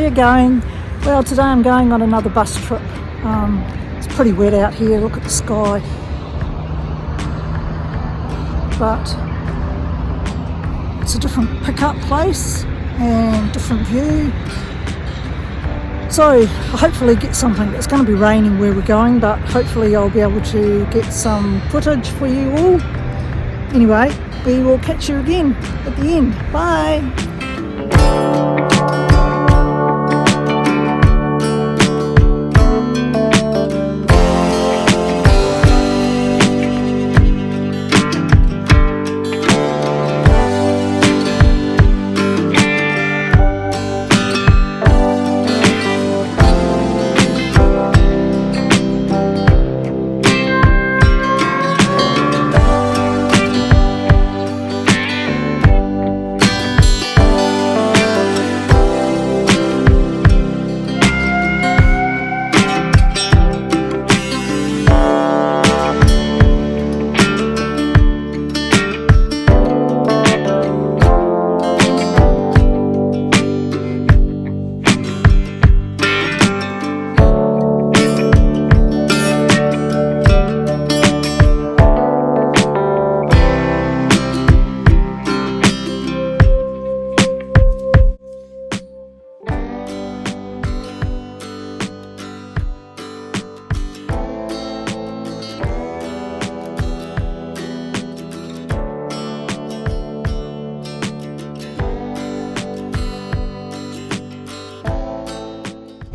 you going? Well, today I'm going on another bus trip. It's pretty wet out here, look at the sky. But it's a different pickup place and different view. So hopefully get something. It's going to be raining where we're going, but hopefully I'll be able to get some footage for you all. Anyway, we will catch you again at the end. Bye.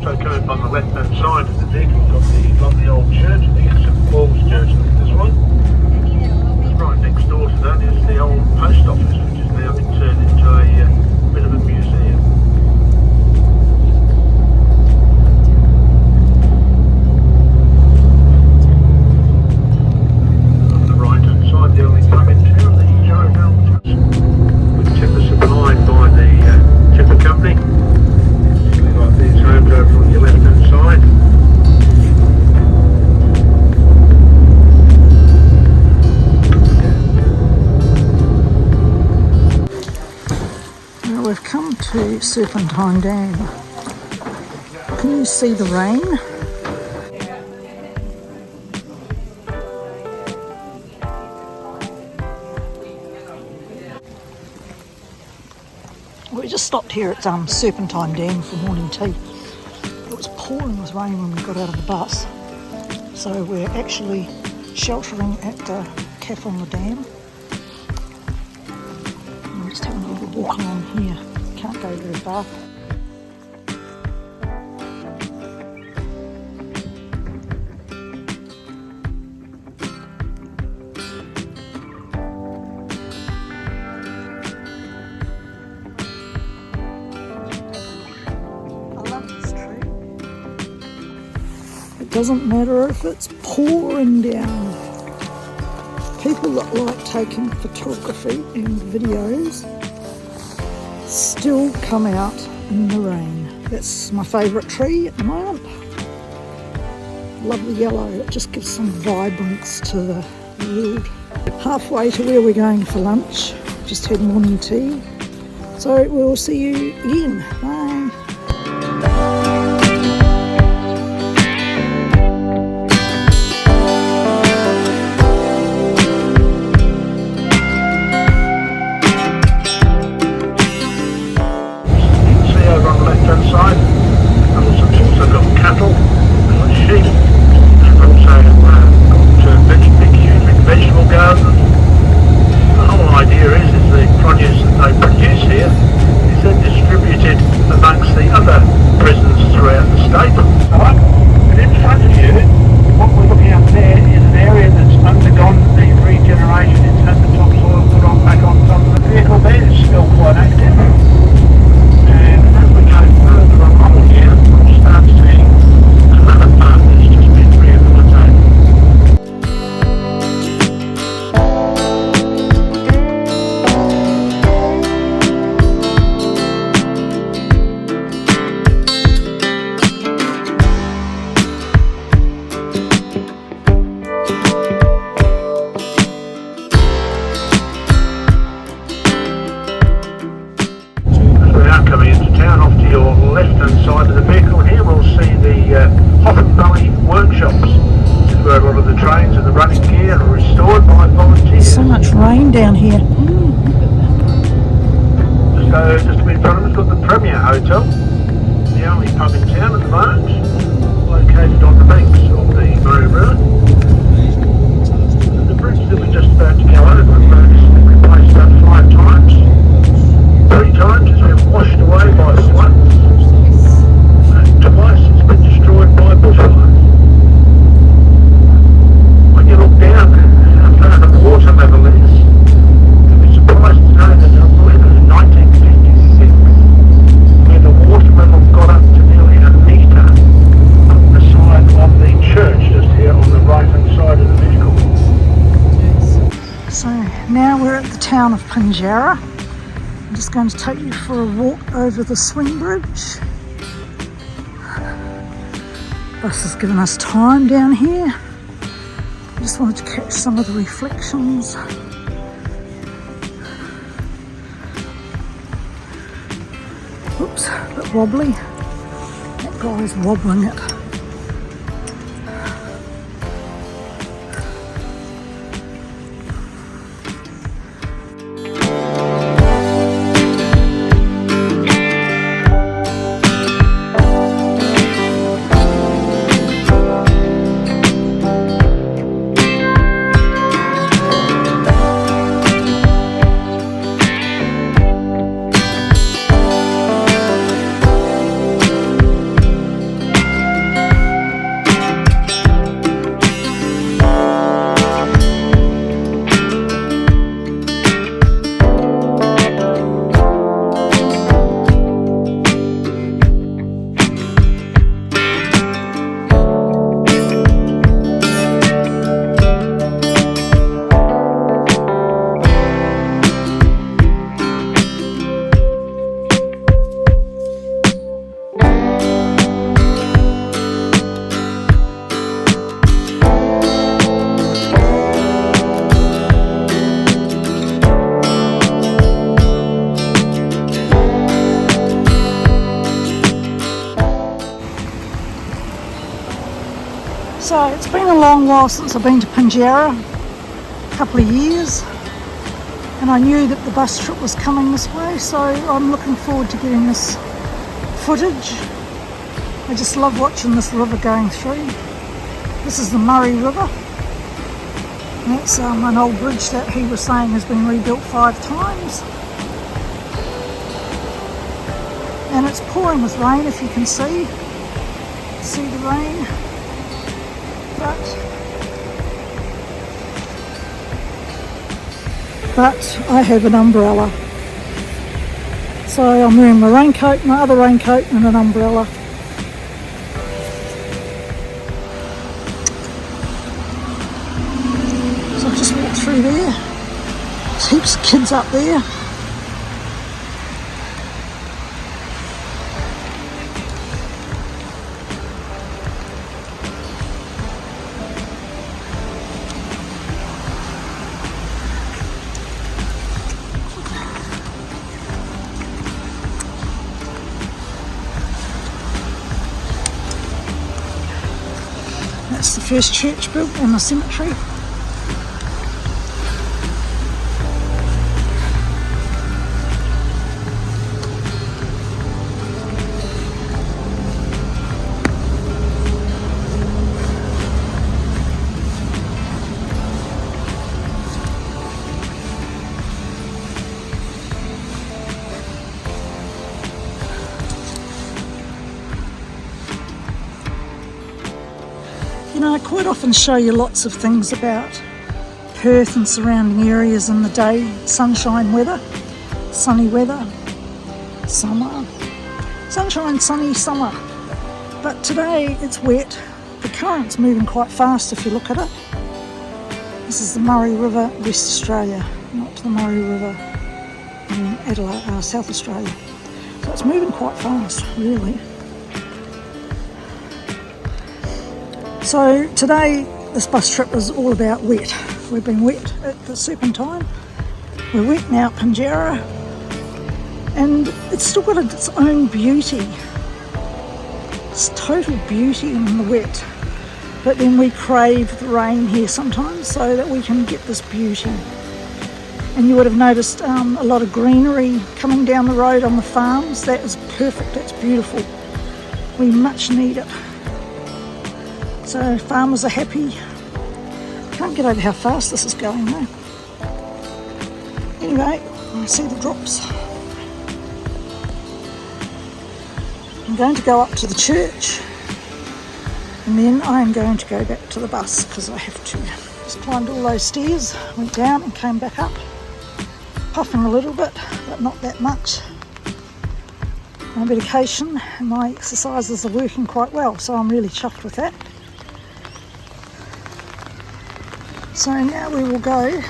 Located on the left hand side of the dig, we've got the lovely old church, I think it's St Paul's Church, I think this one. Right next door to that is the old post office, which has now been turned into a bit of a museum. On the right hand side, the only club in town, the Joe Howell with timber supplied by the timber company. Like these homes over on your left hand side. Now we've come to Serpentine Dam. Can you see the rain? We just stopped here at Serpentine Dam for morning tea. It was pouring with rain when we got out of the bus, so we're actually sheltering at the cafe on the dam. And we're just having a little walk along here. Can't go very far. It doesn't matter if it's pouring down. People that like taking photography and videos still come out in the rain. That's my favourite tree at the moment. Love the yellow, it just gives some vibrance to the world. Halfway to where we're going for lunch, just had morning tea. So we'll see you again. Bye. Side, and also got cattle, we've got sheep, and also got huge vegetable gardens. The whole idea is the produce that they produce here is then distributed amongst the 5 volunteers. So much rain down here. So just a bit in front of us, got the Premier Hotel, the only pub in town at the moment, located on the banks of the Murray River. And the bridge that we're just about to go over, the road has been replaced about 5 times. 3 times it's been washed away by floods, and twice it's been destroyed by bushfires. When you look down how far the water level is, you'll be surprised to know that I believe it was 1956 where the water level got up to nearly a metre up the side of the church just here on the right hand side of the vehicle. So now we're at the town of Pinjarra. I'm just going to take you for a walk over the swing bridge. Bus has given us time down here. I just wanted to catch some of the reflections. Oops, a bit wobbly. That guy's wobbling it. So it's been a long while since I've been to Pinjarra, a couple of years, and I knew that the bus trip was coming this way, so I'm looking forward to getting this footage. I just love watching this river going through. This is the Murray River, and that's an old bridge that he was saying has been rebuilt 5 times. And it's pouring with rain, if you can see the rain. But I have an umbrella, so I'm wearing my raincoat, my other raincoat and an umbrella. So I've just walked through there. There's heaps of kids up there. That's the first church built in the cemetery. You know, I quite often show you lots of things about Perth and surrounding areas in the day, sunshine weather, sunny weather, summer, sunshine, sunny summer. But today it's wet. The current's moving quite fast if you look at it. This is the Murray River, West Australia, not the Murray River in Adelaide, South Australia. So it's moving quite fast, really. So today this bus trip is all about wet. We've been wet at the Serpentine, we're wet now at Pinjarra, and it's still got its own beauty. It's total beauty in the wet. but then we crave the rain here sometimes so that we can get this beauty. And you would have noticed a lot of greenery coming down the road on the farms. That is perfect, that's beautiful. We much need it. So farmers are happy. Can't get over how fast this is going though. Anyway, I see the drops. I'm going to go up to the church and then I'm going to go back to the bus because I have to. Just climbed all those stairs, went down and came back up. Puffing a little bit, but not that much. My medication and my exercises are working quite well, so I'm really chuffed with that. So now we will go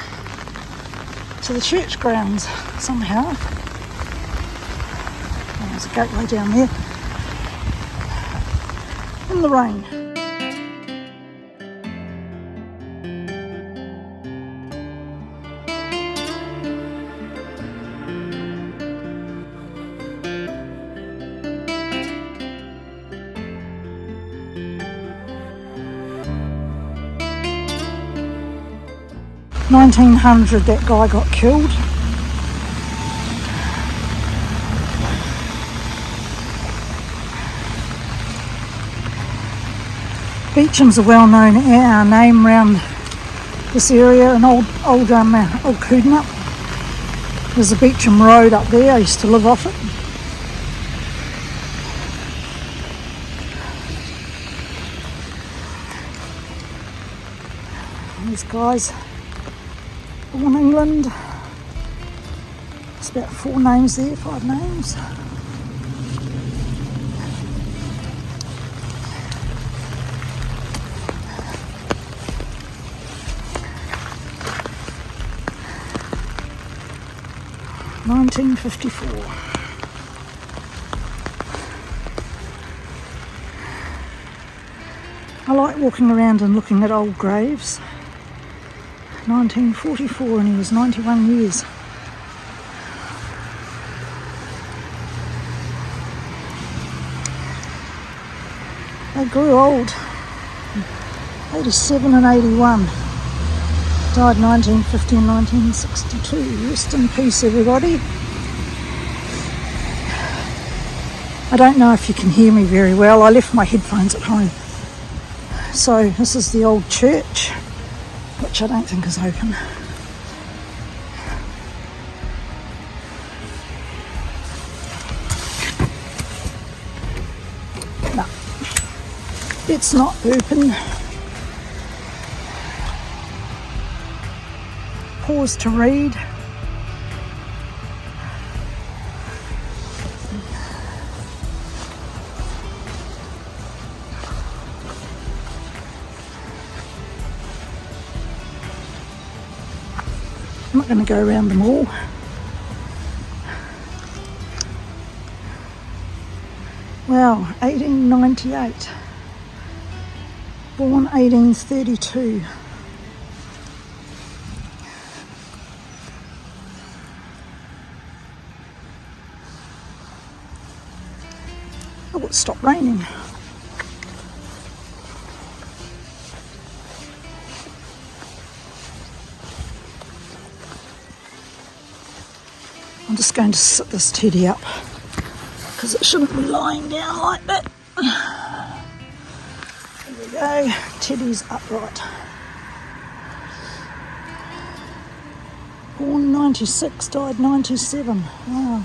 to the church grounds somehow. Oh, there's a gateway down there. In the rain. In 1900 that guy got killed. Beecham's a well-known name around this area, an old Coodnup. There's a Beecham Road up there, I used to live off it. And these guys, born England. There's about 4 names there, 5 names. (1954). I like walking around and looking at old graves. 1944 and he was 91 years. They grew old. 87 and 81. Died 1950 and 1962. Rest in peace, everybody. I don't know if you can hear me very well. I left my headphones at home. So this is the old church, which I don't think is open. No, it's not open. Pause to read. I'm not going to go around them all. Wow, 1898. Born 1832. Oh, it stopped raining. I'm just going to sit this teddy up because it shouldn't be lying down like that. There we go, teddy's upright. Born 96, died 97. Wow,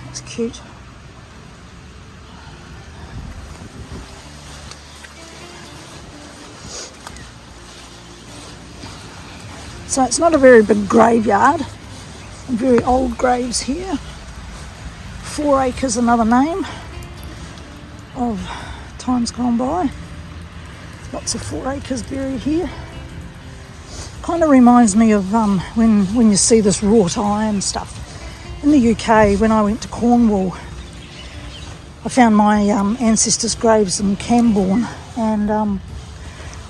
that's cute. So it's not a very big graveyard. Very old graves here. 4 acres, another name of times gone by. Lots of 4 acres buried here. Kind of reminds me of when you see this wrought iron stuff. In the UK, when I went to Cornwall, I found my ancestors' graves in Camborne, and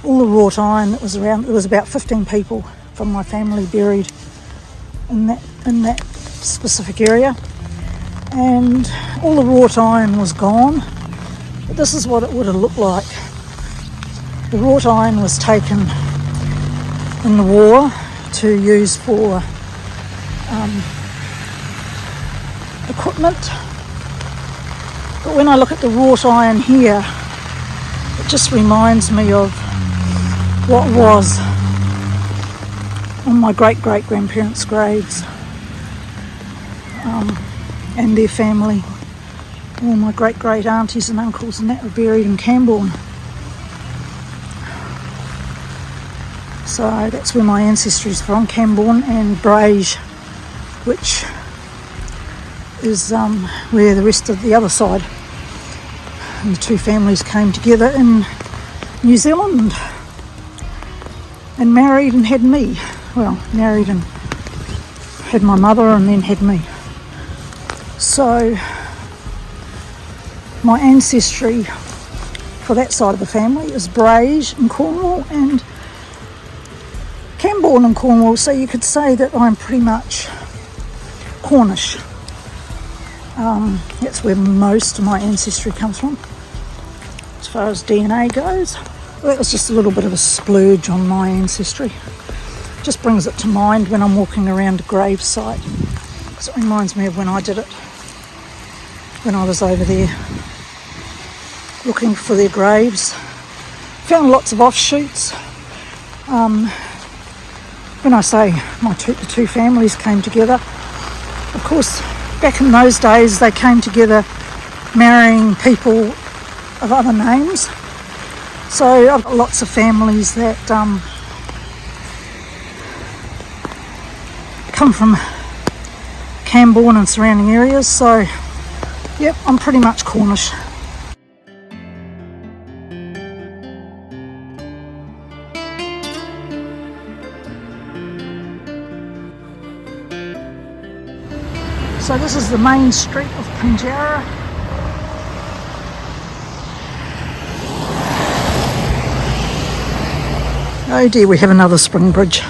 all the wrought iron that was around. There was about 15 people from my family buried in that specific area, and all the wrought iron was gone, but this is what it would have looked like. The wrought iron was taken in the war to use for equipment. But when I look at the wrought iron here, it just reminds me of what was on my great-great-grandparents' graves, and their family. All my great-great aunties and uncles and that were buried in Camborne. So that's where my ancestry is from, Camborne and Brage, which is where the rest of the other side and the two families came together in New Zealand and married and had me. Well, married and had my mother and then had me. So my ancestry for that side of the family is Brage in Cornwall and Camborne in Cornwall, so you could say that I'm pretty much Cornish. That's where most of my ancestry comes from, as far as DNA goes. Well, that was just a little bit of a splurge on my ancestry. Just brings it to mind when I'm walking around a gravesite, because it reminds me of when I did it, when I was over there looking for their graves. Found lots of offshoots. When I say the two families came together, of course, back in those days they came together marrying people of other names. So I've got lots of families that come from Camborne and surrounding areas. So, yep, I'm pretty much Cornish. So this is the main street of Pinjarra. Oh dear, we have another spring bridge.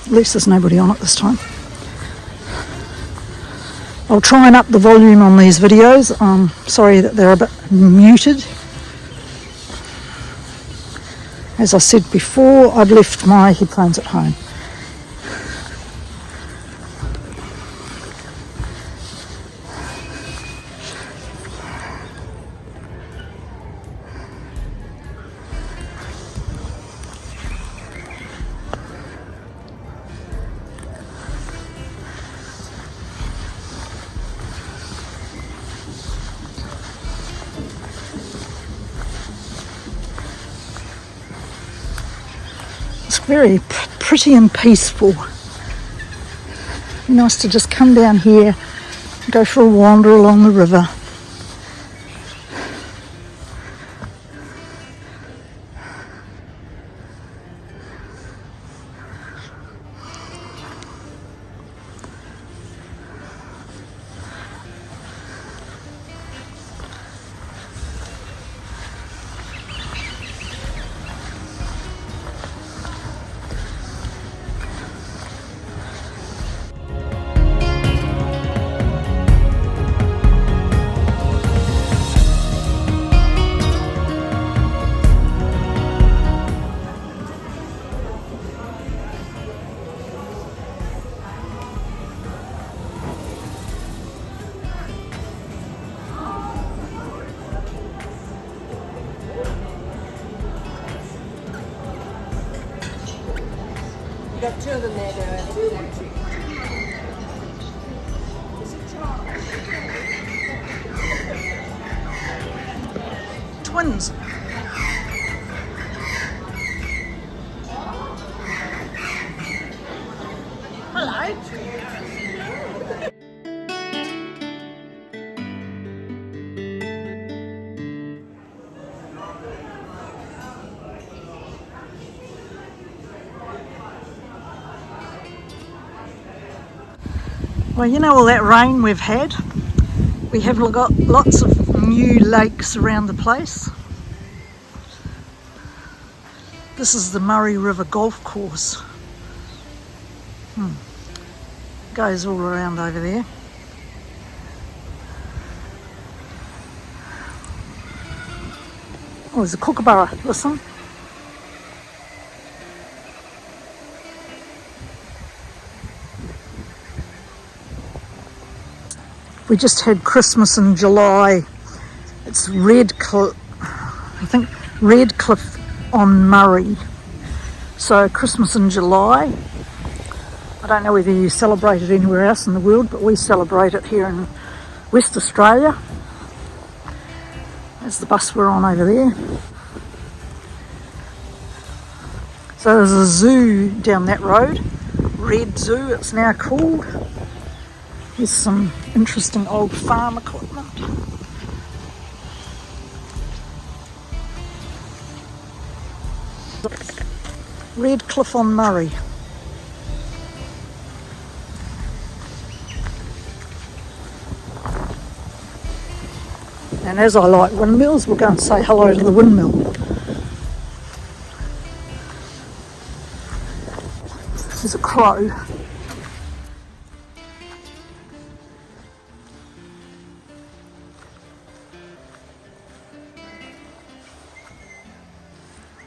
At least there's nobody on it this time. I'll try and up the volume on these videos. Sorry that they're a bit muted. As I said before, I'd left my headphones at home. Very pretty and peaceful. Nice to just come down here, go for a wander along the river. Got two of them there, Twins. Hello. Well, you know all that rain we've had? We have got lots of new lakes around the place. This is the Murray River Golf Course. Goes all around over there. Oh, there's a kookaburra, listen. We just had Christmas in July. It's Redcliffe on Murray. So Christmas in July. I don't know whether you celebrate it anywhere else in the world, but we celebrate it here in West Australia. There's the bus we're on over there. So there's a zoo down that road, Red Zoo it's now called. There's some interesting old farm equipment. Redcliffe on Murray. And as I like windmills, we'll go and say hello to the windmill. There's a crow.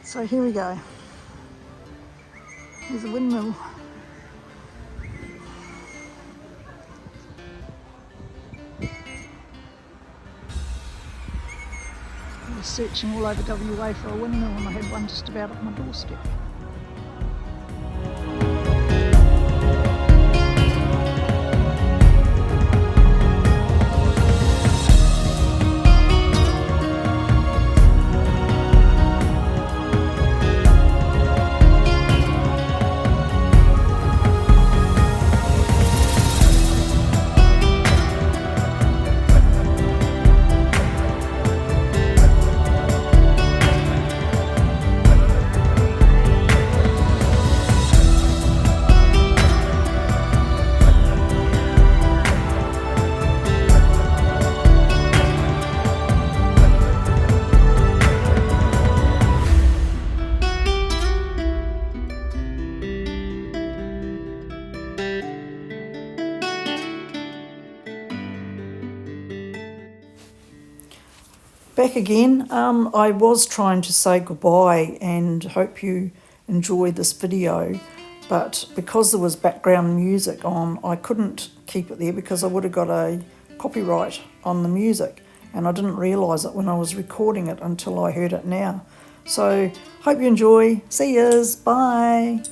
So here we go. There's a windmill. I was searching all over WA for a windmill and I had one just about at my doorstep. Back again. I was trying to say goodbye and hope you enjoyed this video, but because there was background music on, I couldn't keep it there because I would have got a copyright on the music, and I didn't realise it when I was recording it until I heard it now. So hope you enjoy. See yous. Bye.